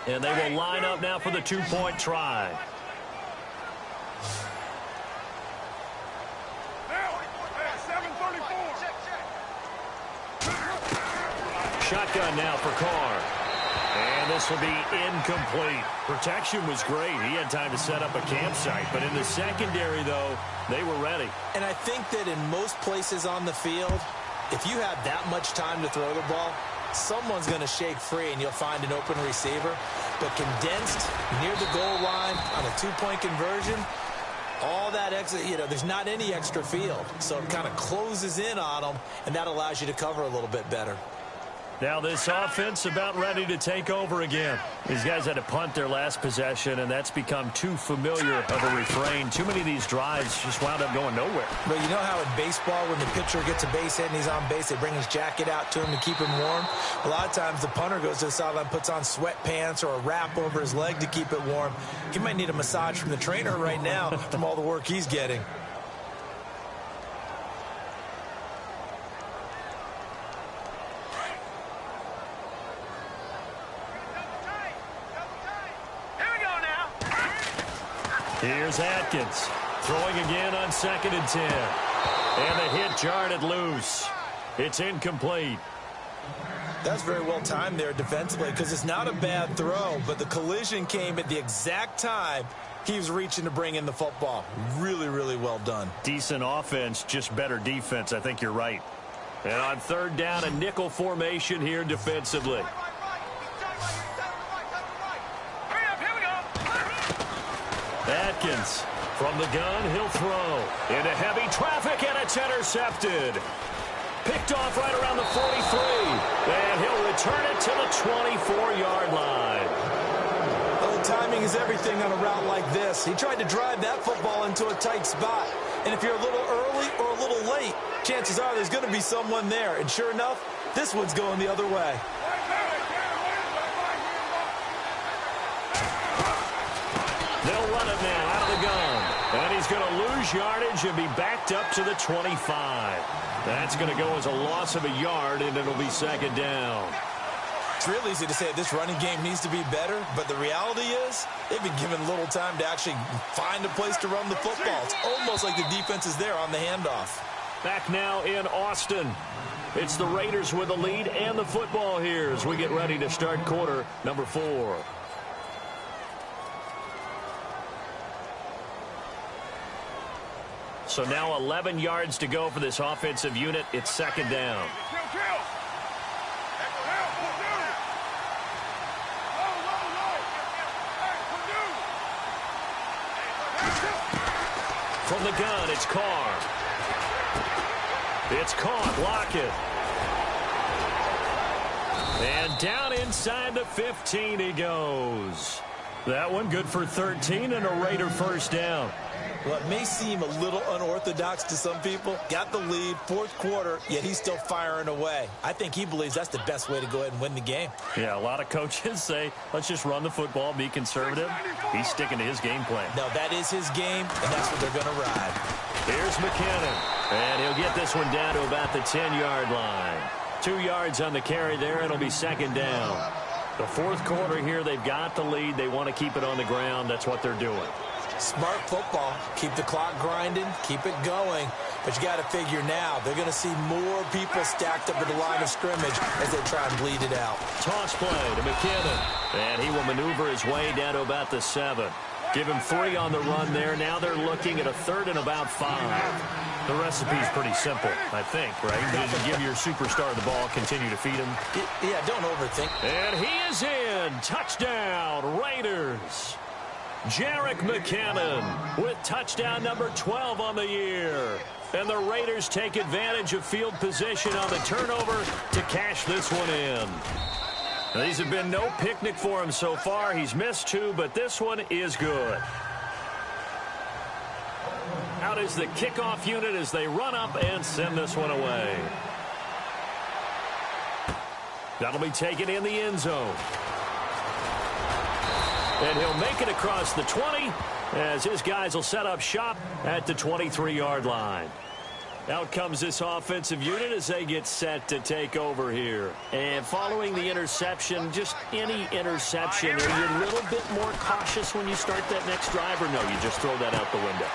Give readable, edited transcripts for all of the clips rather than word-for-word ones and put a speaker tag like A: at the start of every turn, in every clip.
A: And they will line up now for the two-point try. Shotgun now for Carr. And this will be incomplete. Protection was great. He had time to set up a campsite. But in the secondary, though, they were ready.
B: And I think that in most places on the field, if you have that much time to throw the ball, someone's going to shake free and you'll find an open receiver. But condensed near the goal line on a two-point conversion, all that extra, there's not any extra field. So it kind of closes in on them, and that allows you to cover a little bit better.
A: Now this offense about ready to take over again. These guys had to punt their last possession, and that's become too familiar of a refrain. Too many of these drives just wound up going nowhere.
B: But you know how in baseball, when the pitcher gets a base hit and he's on base, they bring his jacket out to him to keep him warm? A lot of times the punter goes to the sideline, puts on sweatpants or a wrap over his leg to keep it warm. He might need a massage from the trainer right now from all the work he's getting.
A: Here's Atkins, throwing again on 2nd and 10. And the hit jarred it loose. It's incomplete.
B: That's very well timed there defensively because it's not a bad throw, but the collision came at the exact time he was reaching to bring in the football. Really, really well done.
A: Decent offense, just better defense. I think you're right. And on 3rd down, a nickel formation here defensively. Atkins from the gun, he'll throw into heavy traffic, and it's intercepted. Picked off right around the 43, and he'll return it to the 24-yard line.
B: Well, timing is everything on a route like this. He tried to drive that football into a tight spot, and if you're a little early or a little late, chances are there's going to be someone there, and sure enough, this one's going the other way.
A: They'll run it now out of the gun. And he's going to lose yardage and be backed up to the 25. That's going to go as a loss of a yard, and it'll be 2nd down.
B: It's real easy to say this running game needs to be better, but the reality is they've been given little time to actually find a place to run the football. It's almost like the defense is there on the handoff.
A: Back now in Austin. It's the Raiders with the lead and the football here as we get ready to start quarter number 4. So now 11 yards to go for this offensive unit. It's 2nd down. From the gun, it's Carr. It's caught. Lockett. And down inside the 15 he goes. That one good for 13 and a Raider 1st down.
B: Well, it may seem a little unorthodox to some people. Got the lead, 4th quarter, yet he's still firing away. I think he believes that's the best way to go ahead and win the game.
A: Yeah, a lot of coaches say, let's just run the football, be conservative. He's sticking to his game plan.
B: No, that is his game, and that's what they're going to ride.
A: Here's McKinnon, and he'll get this one down to about the 10-yard line. 2 yards on the carry there, and it'll be 2nd down. The 4th quarter here, they've got the lead. They want to keep it on the ground. That's what they're doing.
B: Smart football. Keep the clock grinding. Keep it going. But you got to figure now, they're going to see more people stacked up at the line of scrimmage as they try and bleed it out.
A: Toss play to McKinnon. And he will maneuver his way down to about the 7. Give him 3 on the run there. Now they're looking at a 3rd and about 5. The recipe's pretty simple, I think, right? Just give your superstar the ball, continue to feed him.
B: Yeah, don't overthink.
A: And he is in. Touchdown, Raiders. Jerick McKinnon with touchdown number 12 on the year. And the Raiders take advantage of field position on the turnover to cash this one in. Now, these have been no picnic for him so far. He's missed 2, but this one is good. Out is the kickoff unit as they run up and send this one away. That'll be taken in the end zone. And he'll make it across the 20 as his guys will set up shop at the 23-yard line. Out comes this offensive unit as they get set to take over here. And following the interception, just any interception, are you a little bit more cautious when you start that next drive, or no, you just throw that out the window?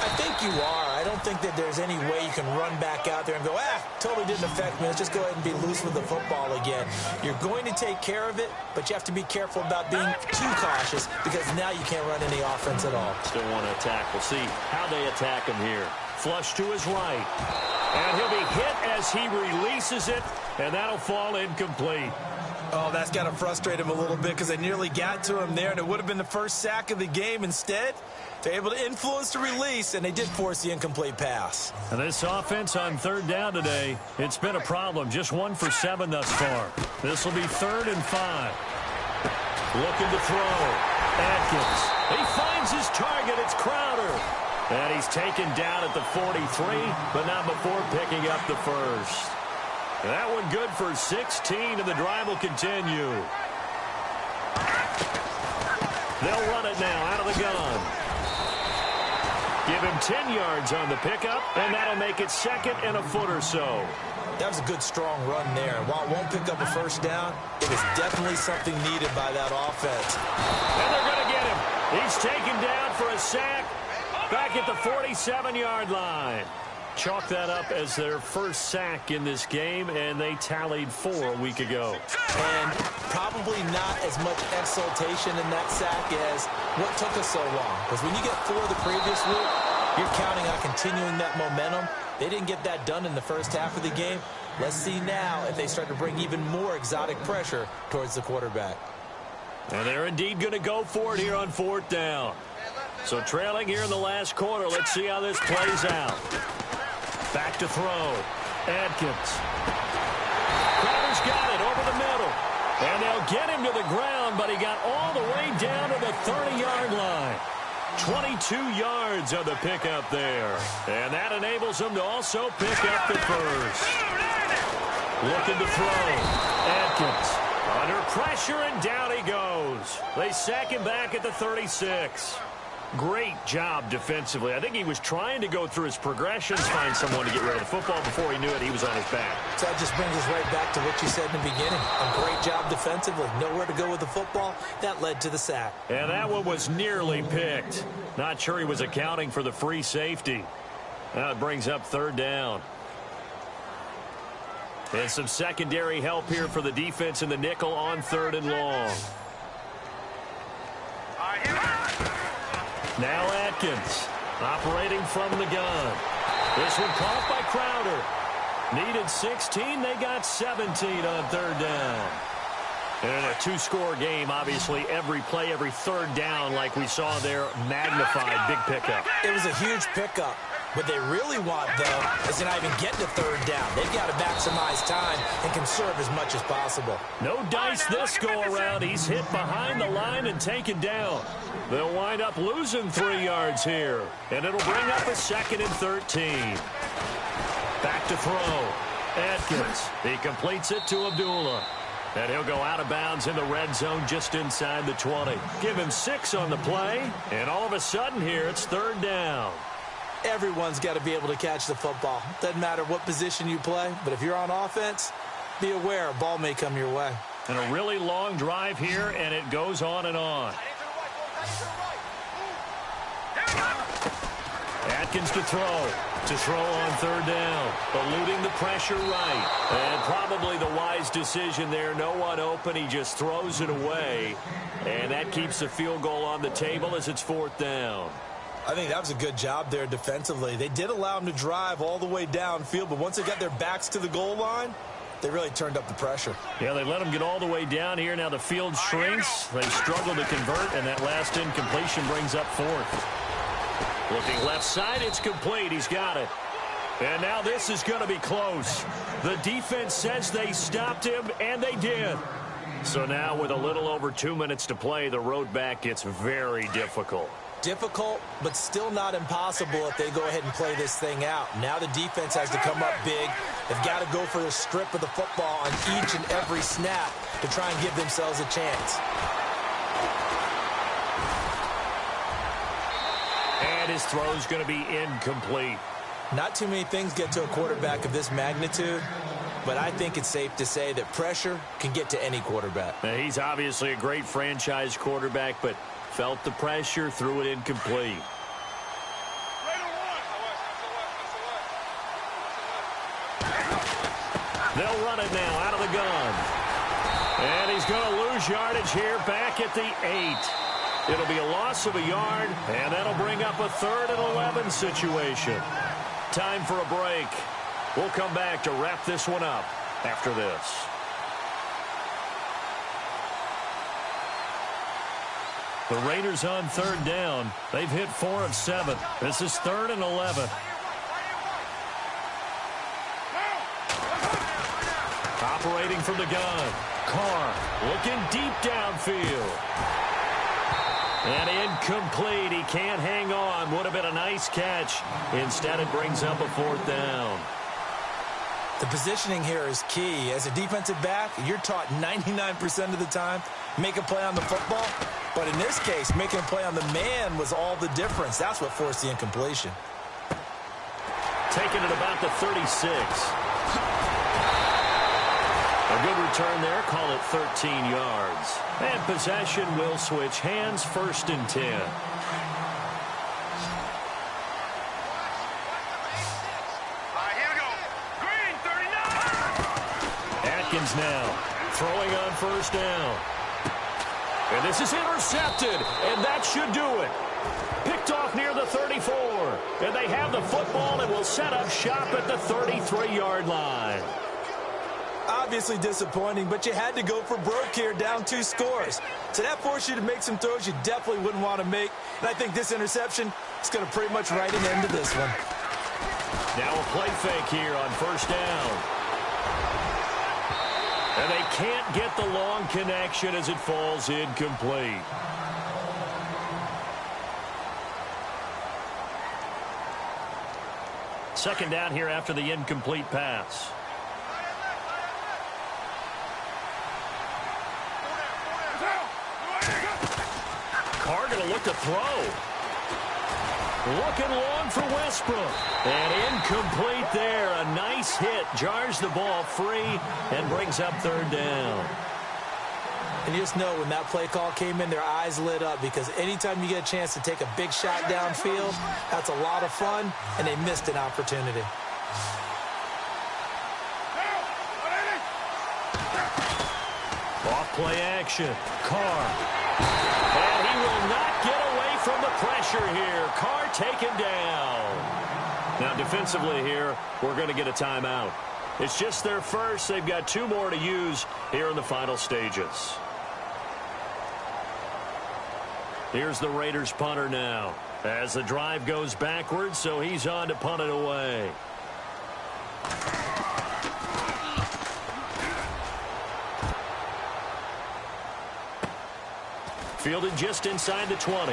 B: I think you are. I don't think that there's any way you can run back out there and go, totally didn't affect me. Let's just go ahead and be loose with the football again. You're going to take care of it, but you have to be careful about being too cautious because now you can't run any offense at all.
A: Still want to attack. We'll see how they attack him here. Flush to his right. And he'll be hit as he releases it, and that'll fall incomplete.
B: Oh, that's got to frustrate him a little bit because they nearly got to him there, and it would have been the first sack of the game. Instead, they're able to influence the release, and they did force the incomplete pass.
A: And this offense on third down today, it's been a problem. Just 1 for 7 thus far. This will be 3rd and 5. Looking to throw. Atkins. He finds his target. It's Crowder. And he's taken down at the 43, but not before picking up the first. That one good for 16, and the drive will continue. They'll run it now out of the gun. Give him 10 yards on the pickup, and that'll make it 2nd and a foot or so.
B: That was a good, strong run there. While it won't pick up a first down, it was definitely something needed by that offense.
A: And they're going to get him. He's taken down for a sack. Back at the 47-yard line. Chalk that up as their first sack in this game, and they tallied 4 a week ago.
B: And probably not as much exultation in that sack as what took us so long. Because when you get 4 the previous week, you're counting on continuing that momentum. They didn't get that done in the first half of the game. Let's see now if they start to bring even more exotic pressure towards the quarterback.
A: And they're indeed going to go for it here on 4th down. So trailing here in the last quarter, let's see how this plays out. Back to throw. Atkins. Crowder's got it over the middle. And they'll get him to the ground, but he got all the way down to the 30-yard line. 22 yards of the pickup there. And that enables him to also pick up the first. Looking to throw. Atkins. Under pressure, and down he goes. They sack him back at the 36. Great job defensively. I think he was trying to go through his progressions, find someone to get rid of the football. Before he knew it, he was on his back.
B: So that just brings us right back to what you said in the beginning. A great job defensively. Nowhere to go with the football. That led to the sack.
A: And that one was nearly picked. Not sure he was accounting for the free safety. Now it brings up 3rd down. And some secondary help here for the defense in the nickel on 3rd and long. Now Atkins, operating from the gun. This one caught by Crowder. Needed 16, they got 17 on 3rd down. And in a 2-score game, obviously, every play, every 3rd down, like we saw there, magnified, big pickup.
B: It was a huge pickup. What they really want, though, is to not even get to 3rd down. They've got to maximize time and conserve as much as possible.
A: No dice this go-around. He's hit behind the line and taken down. They'll wind up losing 3 yards here, and it'll bring up a 2nd and 13. Back to throw. Atkins. He completes it to Abdullah. And he'll go out of bounds in the red zone just inside the 20. Give him 6 on the play, and all of a sudden here it's 3rd down.
B: Everyone's got to be able to catch the football. Doesn't matter what position you play, but if you're on offense, be aware a ball may come your way.
A: And a really long drive here, and it goes on and on. Atkins to throw. To throw on 3rd down. Eluding the pressure right. And probably the wise decision there. No one open. He just throws it away. And that keeps the field goal on the table as it's 4th down.
B: I think that was a good job there defensively. They did allow him to drive all the way downfield, but once they got their backs to the goal line, they really turned up the pressure.
A: Yeah, they let him get all the way down here. Now the field shrinks. They struggle to convert, and that last incompletion brings up 4th. Looking left side, it's complete. He's got it. And now this is going to be close. The defense says they stopped him, and they did. So now with a little over 2 minutes to play, the road back gets very difficult.
B: Difficult, but still not impossible if they go ahead and play this thing out. Now the defense has to come up big. They've got to go for the strip of the football on each and every snap to try and give themselves a chance.
A: And his throw's going to be incomplete.
B: Not too many things get to a quarterback of this magnitude, but I think it's safe to say that pressure can get to any quarterback.
A: Now, he's obviously a great franchise quarterback, but felt the pressure, threw it incomplete. They'll run it now out of the gun. And he's going to lose yardage here back at the 8. It'll be a loss of a yard, and that'll bring up a 3rd and 11 situation. Time for a break. We'll come back to wrap this one up after this. The Raiders on 3rd down. They've hit 4 of 7. This is 3rd and 11. Operating from the gun. Carr looking deep downfield. And incomplete. He can't hang on. Would have been a nice catch. Instead, it brings up a 4th down.
B: The positioning here is key. As a defensive back, you're taught 99% of the time, make a play on the football. But in this case, making a play on the man was all the difference. That's what forced the incompletion.
A: Taking it about the 36. A good return there. Call it 13 yards. And possession will switch hands. 1st and 10. Atkins now throwing on 1st down. And this is intercepted. And that should do it. Picked off near the 34. And they have the football and will set up shop at the 33-yard line.
B: Obviously disappointing, but you had to go for broke here, down 2 scores. So that forced you to make some throws you definitely wouldn't want to make. And I think this interception is going to pretty much write an end to this one.
A: Now a play fake here on 1st down. And they can't get the long connection as it falls incomplete. Second down here after the incomplete pass. Carr going to look to throw. Looking long for Westbrook. And incomplete there. A nice hit. Jars the ball free and brings up 3rd down.
B: And you just know when that play call came in, their eyes lit up, because anytime you get a chance to take a big shot downfield, that's a lot of fun, and they missed an opportunity.
A: Off play action. Carr. And he will not get away from the pressure here. Carr taken down. Now defensively here, we're going to get a timeout. It's just their first. They've got 2 more to use here in the final stages. Here's the Raiders punter now as the drive goes backwards, so he's on to punt it away. Fielded just inside the 20.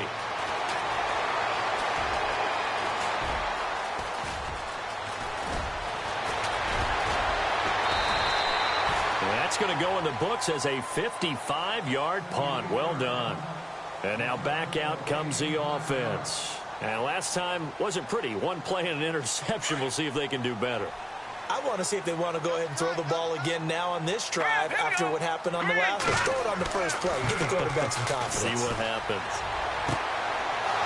A: That's going to go in the books as a 55-yard punt. Well done. And now back out comes the offense. And last time wasn't pretty. 1 play and an interception. We'll see if they can do better.
B: I want to see if they want to go ahead and throw the ball again now on this drive after what happened on the last one. Throw it on the first play. Give the quarterback some confidence.
A: See what happens.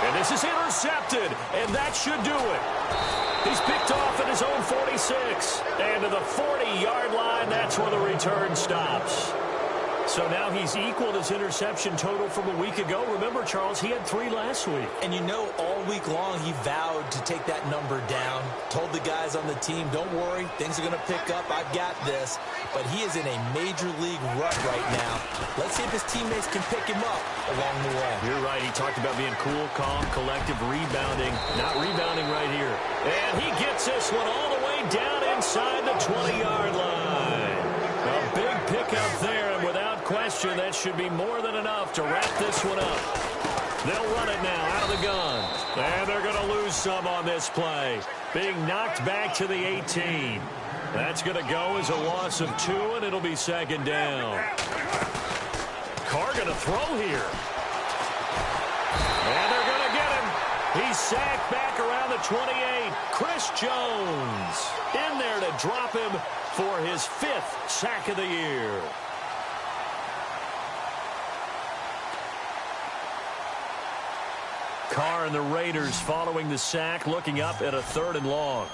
A: And this is intercepted, and that should do it. He's picked off at his own 46. And to the 40-yard line, that's where the return stops. So now he's equaled his interception total from a week ago. Remember, Charles, he had 3 last week.
B: And you know, all week long he vowed to take that number down. Told the guys on the team, don't worry, things are going to pick up. I've got this. But he is in a major league rut right now. Let's see if his teammates can pick him up along the way.
A: You're right. He talked about being cool, calm, collective, rebounding. Not rebounding right here. And he gets this one all the way down inside the 20-yard line. A big pickup there, and without question, that should be more than enough to wrap this one up. They'll run it now out of the gun. And they're going to lose some on this play. Being knocked back to the 18. That's going to go as a loss of 2, and it'll be 2nd down. Carr going to throw here. And they're going to get him. He's He's sacked back around the 28. Chris Jones in there to drop him for his 5th sack of the year. Carr and the Raiders following the sack, looking up at a 3rd and long.